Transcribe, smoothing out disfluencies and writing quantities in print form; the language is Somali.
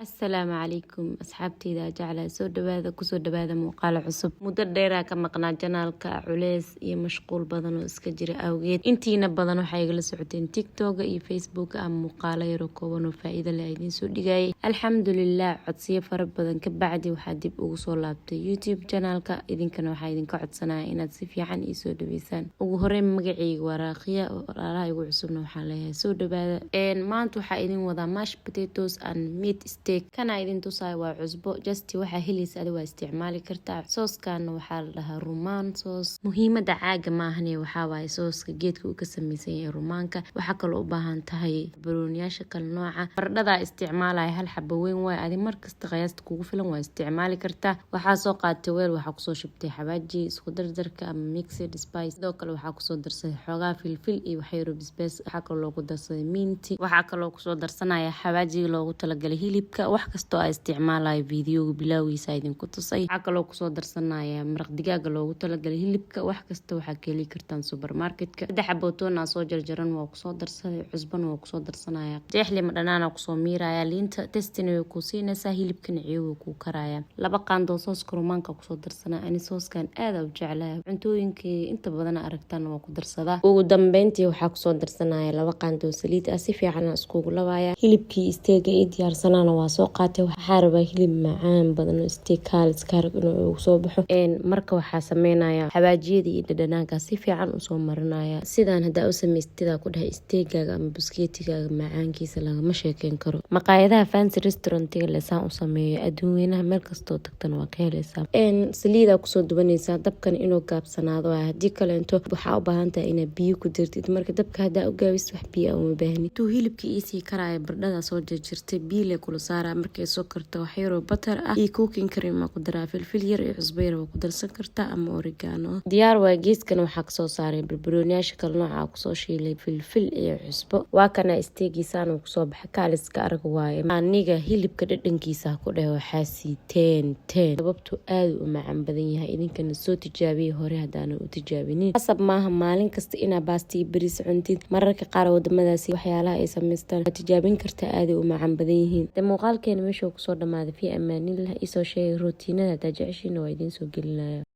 السلام عليكم أصحابتي إذا جعل سود بهذا كسود بهذا مقال عصب مدة ديرة كما قناة جنالك عليس يا مشغول بدن وإسكجري أوجيت انتينا بدن وحيجل سعودين تيك توك أي فيسبوك أم مقالة يركبون وفائدة لعيدين سود جاي الحمد لله عطسية فرب بدن كبعدي وحدي بوصل لابتي يوتيوب جنالك إذن كانوا حيدين قعد سنة إن تصفي عن يسود بيسان وهرم مقعي وراقية راي وعصبنا وحالها سود بهذا إن ما أنتو حايدين وذا ماش بوتيتوس أن ميت kana idin tusay waa cusbo just waxa helis adi waa isticmaali kartaa sooskan waxa la dhahaa rumaan soos muhiimada caaga ma ahne waxa waay sooska geedka uu ka samaysan yahay rumaanka waxa kale u baahan tahay barooniyaasha kala nooca baradhada isticmaalay hal xabo weyn way adi markasta qiyaasta kugu filan waa isticmaali kartaa waxa soo qaatay weel waxa ku soo shubtay xawaaji isku dardarka ama mixed spice sidoo kale waxa ku soo darsaday xoogaa filfil iyo waxyaro bisbaas waxa kale loogu darsaday minti waxa kale oo ku soo darsanaya xawaaji loogu talagalay hilibka wax kasto ay isticmaalayo fiidiyoga bilaawiisa idinku tusay waxa kale oo ku soo darsanaya maraq digaaga loogu talagalay hilibka wax kasta waxa ka heli kartaan supermarketka saddex xabootoona soo jarjaran waa ku soo darsaday cusbana waa ku soo darsanaya jeexli madhanaana ku soo miiraya liinta testina way ku siinaysaa hilibkana ciiwo ku karaya laba qaando soos rumaanka ku soo darsanaa ani sooskan aad u jeclahay cuntooyinkii inta badan aragtaan waa ku darsadaa ugu dambeyntii waxa ku soo darsanaya laba qaando saliid ah si fiican iskugu labaaya hilibkii isteega ee diyaarsanaana waa soo qaatay waxaa rabaa hilib macaan badan oo steak halis kaarag inuu soo baxo marka waxaa sameynaya xawaajiyada iyo dhadhanaanka si fiican u soo marinaya sidaan hadaa u sameystida ku dhahay steakaaga ama buskeetigaaga macaankiisa lagama sheekeyn karo maqaayadaha fancy restaurantiga leesaan u sameeyo adduunweynaha meel kastoo tagtana waa ka helaysaa saliida kusoo dubanaysaa dabkan inuu gaabsanaado haddii kaleento waxaa u baahan tahay inaad biyo ku dirtid marka dabka hadaa u gaabis wax biyo uma baahni tuu hilibka iisii karaya bardhada soo jarjartay biile kula saara markay soo karto waxyaro batar ah iyo cooking cream ku daraa filfil yar iyo cusbo yar ku darsan kartaa ama oregano diyaar waa geeskan waxaa kasoo saaray barbarooniyaasha kala nooca kusoo shiilay filfil iyo cusbo waa kana isteegiisaan kusoo baxa kaaliska arag waaye aniga hilibka dhadhankiisa ku dhahay waxaa siiteen sababtu aad u macaan badan yahay idinkana soo tijaabiyay hore hadaan u tijaabinin qasab maaha maalin kasta inaa baasti bariis cuntid mararka qaar wadamadaasi waxyaalaha ay sameystaan tijaabin kartaa aad u macaan badan yihiin muuqaalkeena meesha kusoo dhamaaday fi amaanillah isoo sheegay rootiinada jeceshiina waa idiin soo gelinaya